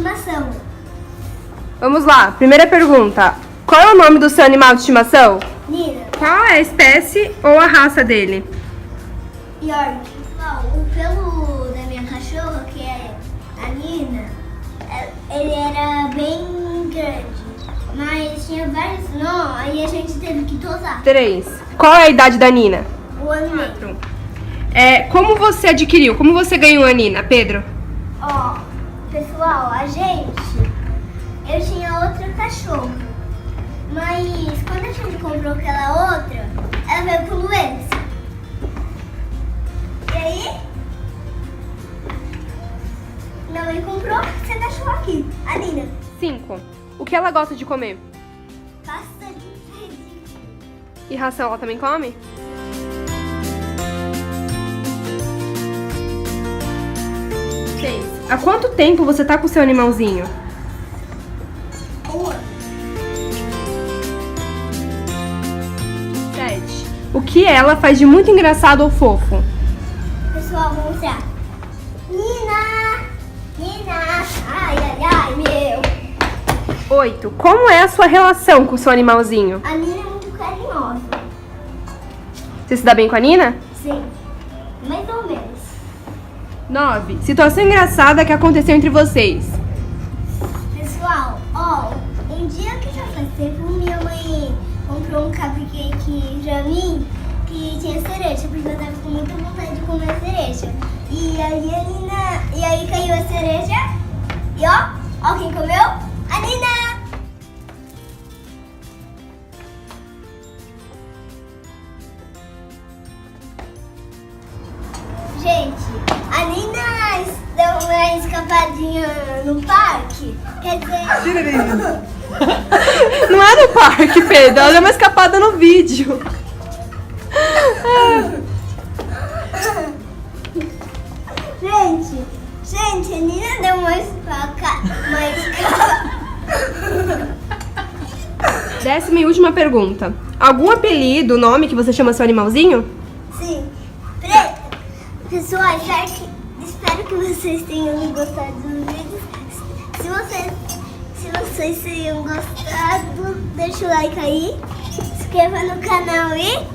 estimação. Vamos lá, primeira pergunta. Qual é o nome do seu animal de estimação? Nina. Qual é a espécie ou a raça dele? York. O pelo da minha cachorra, que é a Nina, ele era bem grande. Mas tinha vários nó, aí a gente teve que tosar. 3. Qual é a idade da Nina? O ano e meio. Como você adquiriu? Como você ganhou a Nina, Pedro? Ó, pessoal, eu tinha outra cachorra. Mas quando a gente comprou aquela outra, ela veio com doença. E aí, minha mãe comprou essa cachorra aqui, a Nina. 5. O que ela gosta de comer? Pasta de feijão. E ração ela também come? 6. Há quanto tempo você tá com o seu animalzinho? Um ano. 7. O que ela faz de muito engraçado ou fofo? Pessoal, vamos mostrar. Nina! Nina! Ai, ai, ai, meu! 8. Como é a sua relação com o seu animalzinho? A Nina é muito carinhosa. Você se dá bem com a Nina? Sim, mais ou menos. 9. Situação engraçada que aconteceu entre vocês. Pessoal, um dia que já faz tempo, minha mãe comprou um cupcake pra mim que tinha cereja, porque eu tava com muita vontade de comer cereja. E aí a Nina, e aí caiu a cereja e ó quem comeu? A Nina! Gente, a Nina deu uma escapadinha no parque. Quer dizer... Não é no parque, Pedro. Ela deu uma escapada no vídeo. Gente, a Nina deu uma escapada. 10ª e última pergunta. Algum apelido, nome que você chama seu animalzinho? Sim. Preta. Pessoal, espero que vocês tenham gostado do vídeo. Se vocês tenham gostado, deixa o like aí, se inscreva no canal e